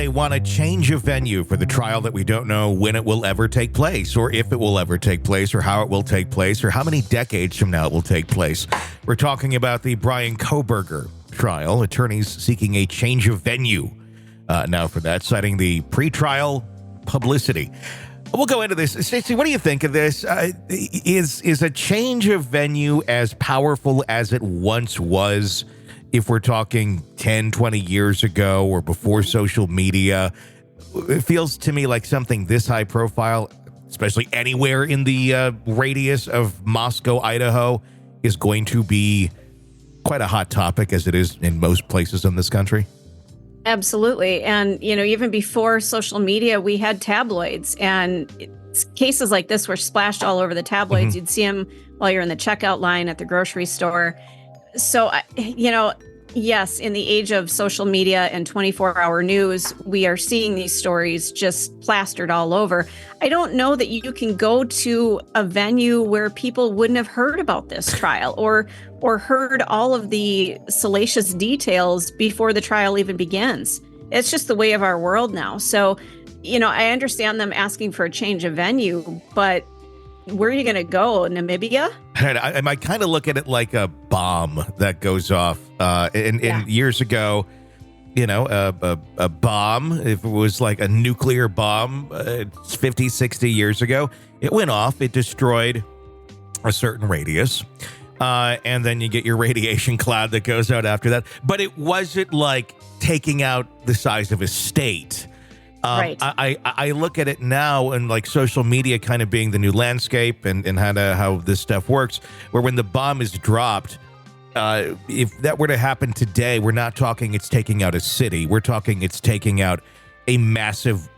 they want to change a venue for the trial that we don't know when it will ever take place, or if it will ever take place, or how it will take place, or how many decades from now it will take place. We're talking about the Bryan Kohberger trial. Attorneys seeking a change of venue now for that, citing the pretrial publicity. We'll go into this. Stacey, what do you think of this? Is a change of venue as powerful as it once was, if we're talking 10, 20 years ago or before social media? It feels to me like something this high profile, especially anywhere in the radius of Moscow, Idaho, is going to be quite a hot topic, as it is in most places in this country. Absolutely. And, even before social media, we had tabloids, and cases like this were splashed all over the tabloids. Mm-hmm. You'd see them while you're in the checkout line at the grocery store. So, yes, in the age of social media and 24-hour news, we are seeing these stories just plastered all over. I don't know that you can go to a venue where people wouldn't have heard about this trial or heard all of the salacious details before the trial even begins. It's just the way of our world now. So, I understand them asking for a change of venue, but where are you going to go? Namibia? I kind of look at it like a bomb that goes off. And years ago, a bomb, if it was like a nuclear bomb 50, 60 years ago, it went off. It destroyed a certain radius. And then you get your radiation cloud that goes out after that. But it wasn't like taking out the size of a state. Right. I look at it now and like social media kind of being the new landscape and how this stuff works, where when the bomb is dropped, if that were to happen today, we're not talking it's taking out a city. We're talking it's taking out a massive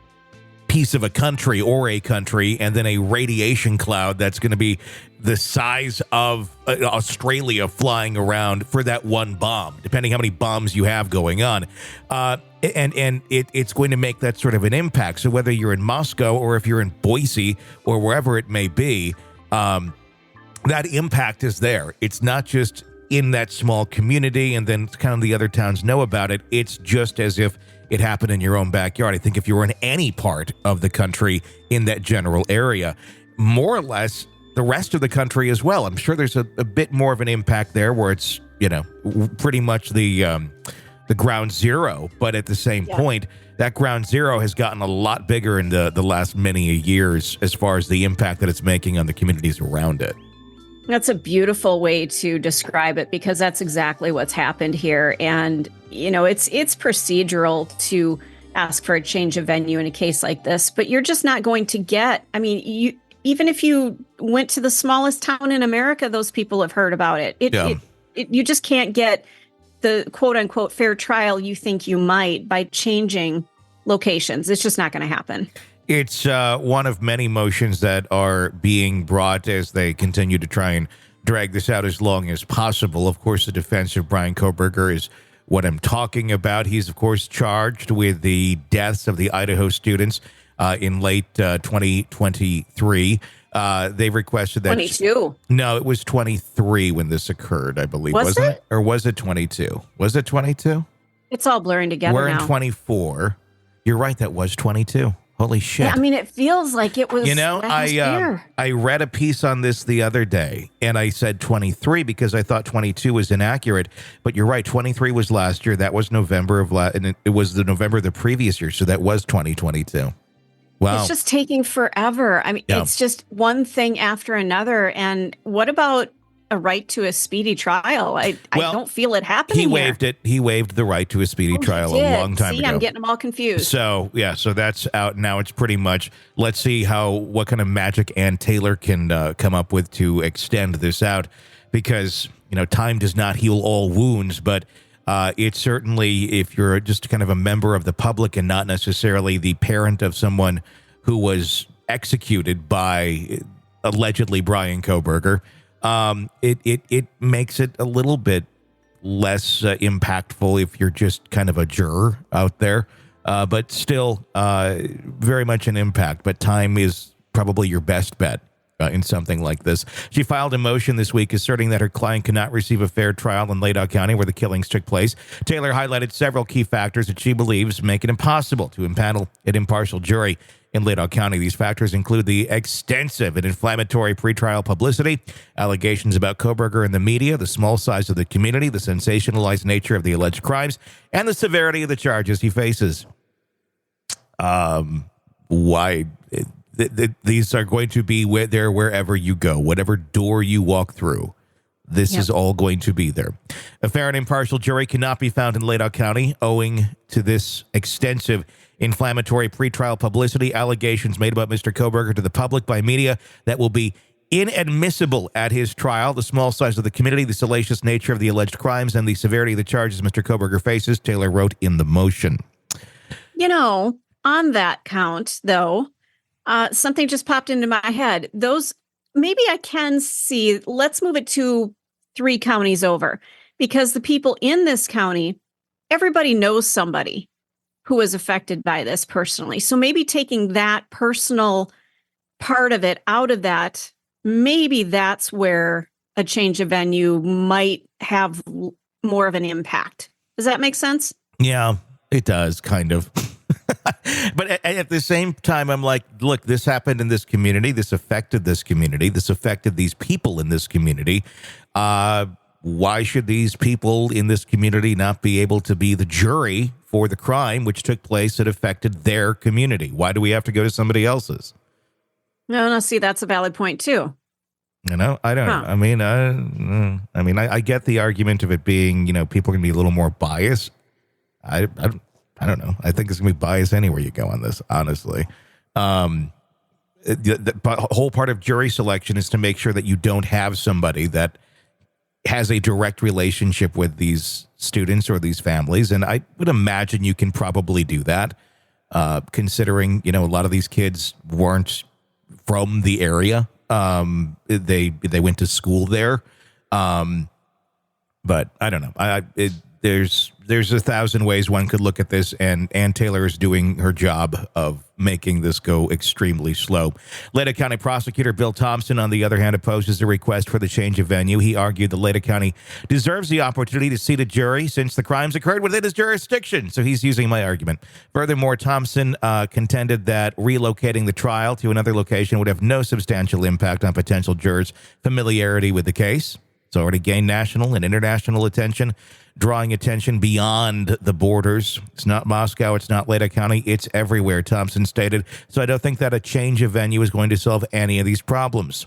piece of a country or a country, and then a radiation cloud that's going to be the size of Australia flying around for that one bomb, depending how many bombs you have going on. And it's going to make that sort of an impact. So whether you're in Moscow or if you're in Boise or wherever it may be, that impact is there. It's not just in that small community and then kind of the other towns know about it. It's just as if it happened in your own backyard. I think if you were in any part of the country in that general area, more or less the rest of the country as well, I'm sure there's a bit more of an impact there where it's, pretty much the ground zero. But at the same point, that ground zero has gotten a lot bigger in the last many years as far as the impact that it's making on the communities around it. That's a beautiful way to describe it, because that's exactly what's happened here. And, it's procedural to ask for a change of venue in a case like this, but you're just not going to get, even if you went to the smallest town in America, those people have heard about it. You just can't get the quote unquote fair trial you think you might by changing locations. It's just not going to happen. It's one of many motions that are being brought as they continue to try and drag this out as long as possible. Of course, the defense of Bryan Kohberger is what I'm talking about. He's, of course, charged with the deaths of the Idaho students in late 2023. They requested that 22. No, it was 23 when this occurred, I believe. Wasn't it? Or was it 22? Was it 22? It's all blurring together. We're now. In 24. You're right. That was 22. Holy shit. Yeah, it feels like it was last year. I read a piece on this the other day, and I said 23 because I thought 22 was inaccurate. But you're right. 23 was last year. That was November and it was the November of the previous year. So that was 2022. Wow. It's just taking forever. It's just one thing after another. And what about a right to a speedy trial? I don't feel it happening. He waived it. He waived the right to a speedy trial a long time ago. I'm getting them all confused. So that's out now. It's pretty much, let's see what kind of magic Ann Taylor can come up with to extend this out, because, time does not heal all wounds, but it's certainly, if you're just kind of a member of the public and not necessarily the parent of someone who was executed by allegedly Bryan Kohberger, it makes it a little bit less impactful if you're just kind of a juror out there, but still very much an impact. But time is probably your best bet in something like this. She filed a motion this week asserting that her client cannot receive a fair trial in Latah County where the killings took place. Taylor highlighted several key factors that she believes make it impossible to impanel an impartial jury in Latah County. These factors include the extensive and inflammatory pretrial publicity, allegations about Kohberger in the media, the small size of the community, the sensationalized nature of the alleged crimes, and the severity of the charges he faces. These are going to be wherever you go, whatever door you walk through. This is all going to be there. A fair and impartial jury cannot be found in Latah County owing to this extensive inflammatory pretrial publicity, allegations made about Mr. Kohberger to the public by media that will be inadmissible at his trial, the small size of the community, the salacious nature of the alleged crimes, and the severity of the charges Mr. Kohberger faces, Taylor wrote in the motion. You know, on that count, though, something just popped into my head. Maybe I can see, let's move it to 3 counties over, because the people in this county, everybody knows somebody who was affected by this personally. So maybe taking that personal part of it out of that, maybe that's where a change of venue might have more of an impact. Does that make sense? Yeah, it does, kind of. But at the same time, I'm like, look, this happened in this community. This affected this community. This affected these people in this community. Why should these people in this community not be able to be the jury for the crime which took place that affected their community? Why do we have to go to somebody else's? No, see, that's a valid point, too. You know, I don't know. I mean, I get the argument of it being, people are going to be a little more biased. I don't know. I think it's going to be biased anywhere you go on this, honestly. The whole part of jury selection is to make sure that you don't have somebody that has a direct relationship with these students or these families. And I would imagine you can probably do that, considering, a lot of these kids weren't from the area. They went to school there. But I don't know. There's 1,000 ways one could look at this, and Ann Taylor is doing her job of making this go extremely slow. Latah County Prosecutor Bill Thompson, on the other hand, opposes the request for the change of venue. He argued that Latah County deserves the opportunity to seat a jury since the crimes occurred within his jurisdiction. So he's using my argument. Furthermore, Thompson contended that relocating the trial to another location would have no substantial impact on potential jurors' familiarity with the case. It's already gained national and international attention, drawing attention beyond the borders. It's not Moscow. It's not Latah County. It's everywhere, Thompson stated. So I don't think that a change of venue is going to solve any of these problems.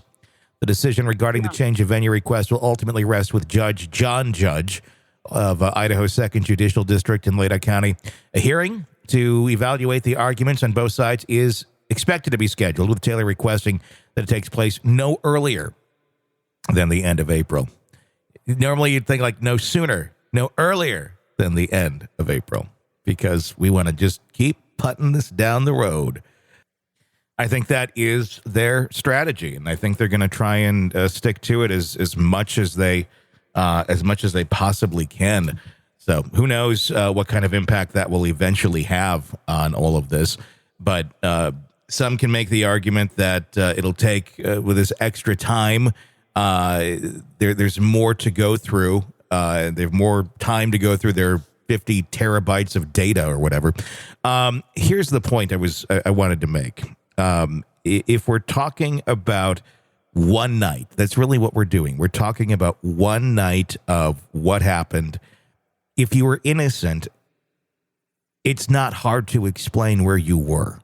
The decision regarding the change of venue request will ultimately rest with Judge John Judge of Idaho's 2nd Judicial District in Latah County. A hearing to evaluate the arguments on both sides is expected to be scheduled, with Taylor requesting that it takes place no earlier than the end of April. Normally you'd think like no sooner, no earlier than the end of April, because we want to just keep putting this down the road. I think that is their strategy, and I think they're going to try and stick to it as much as they possibly can. So who knows what kind of impact that will eventually have on all of this. But some can make the argument that it'll take, with this extra time, there's more to go through. They have more time to go through their 50 terabytes of data or whatever. Here's the point I wanted to make. If we're talking about one night, that's really what we're doing. We're talking about one night of what happened. If you were innocent, it's not hard to explain where you were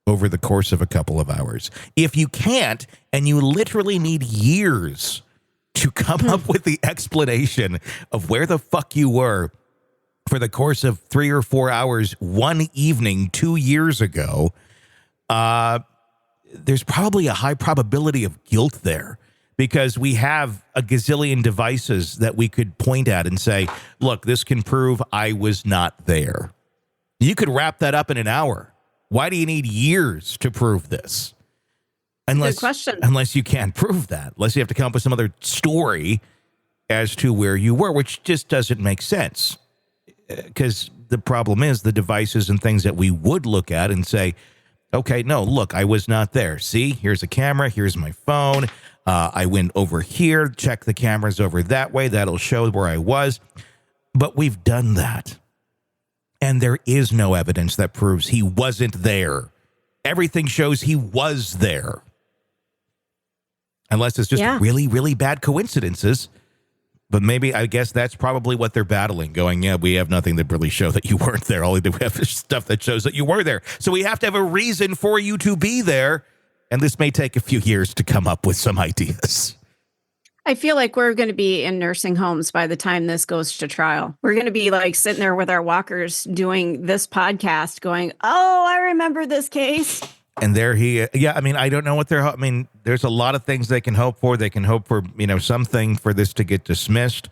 over the course of a couple of hours. If you can't, and you literally need years to come up with the explanation of where the fuck you were for the course of 3 or 4 hours one evening 2 years ago, there's probably a high probability of guilt there, because we have a gazillion devices that we could point at and say, look, this can prove I was not there. You could wrap that up in an hour. Why do you need years to prove this? Good question. Unless you can't prove that. Unless you have to come up with some other story as to where you were, which just doesn't make sense. Because the problem is the devices and things that we would look at and say, Okay, no, look, I was not there. See, here's a camera. Here's my phone. I went over here, check the cameras over that way. That'll show where I was. But we've done that. And there is no evidence that proves he wasn't there. Everything shows he was there. Unless it's just really, really bad coincidences. But maybe, I guess that's probably what they're battling, going, yeah, we have nothing that really show that you weren't there. All we have is stuff that shows that you were there. So we have to have a reason for you to be there. And this may take a few years to come up with some ideas. I feel like we're going to be in nursing homes by the time this goes to trial. We're going to be like sitting there with our walkers doing this podcast going, oh, I remember this case. And there he, I mean, I don't know what there's a lot of things they can hope for. They can hope for, something for this to get dismissed.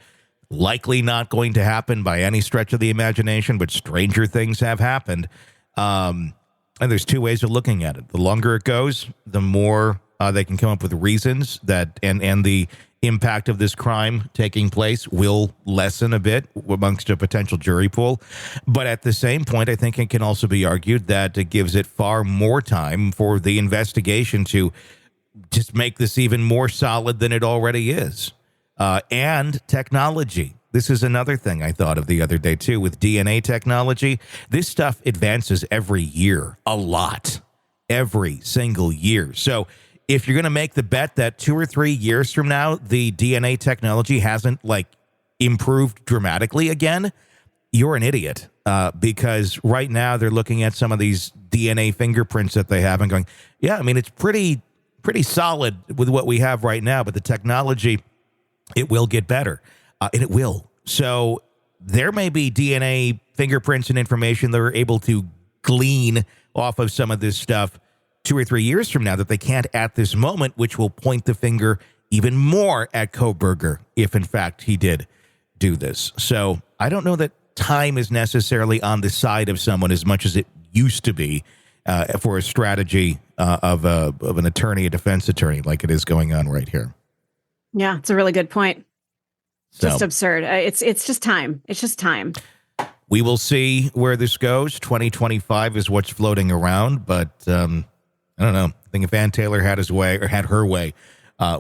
Likely not going to happen by any stretch of the imagination, but stranger things have happened. And there's two ways of looking at it. The longer it goes, the more they can come up with reasons that, and the impact of this crime taking place will lessen a bit amongst a potential jury pool. But at the same point, I think it can also be argued that it gives it far more time for the investigation to just make this even more solid than it already is. And technology. This is another thing I thought of the other day, too, with DNA technology. This stuff advances every year, a lot, every single year. So if you're going to make the bet that 2 or 3 years from now, the DNA technology hasn't improved dramatically again, you're an idiot. Because right now they're looking at some of these DNA fingerprints that they have and going, yeah, I mean, it's pretty solid with what we have right now, but the technology, it will get better. And it will. So there may be DNA fingerprints and information that are able to glean off of some of this stuff 2 or 3 years from now that they can't at this moment, which will point the finger even more at Kohberger if, in fact, he did do this. So I don't know that time is necessarily on the side of someone as much as it used to be for a strategy of an attorney, a defense attorney, like it is going on right here. Yeah, it's a really good point. So, just absurd. It's just time. It's just time. We will see where this goes. 2025 is what's floating around, but I don't know. I think if Ann Taylor had his way or had her way,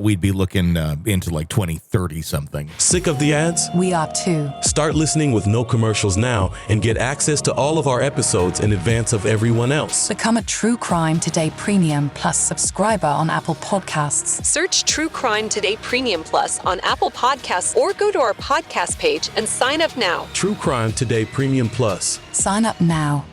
we'd be looking into 2030 something. Sick of the ads? We are too. Start listening with no commercials now and get access to all of our episodes in advance of everyone else. Become a True Crime Today Premium Plus subscriber on Apple Podcasts. Search True Crime Today Premium Plus on Apple Podcasts or go to our podcast page and sign up now. True Crime Today Premium Plus. Sign up now.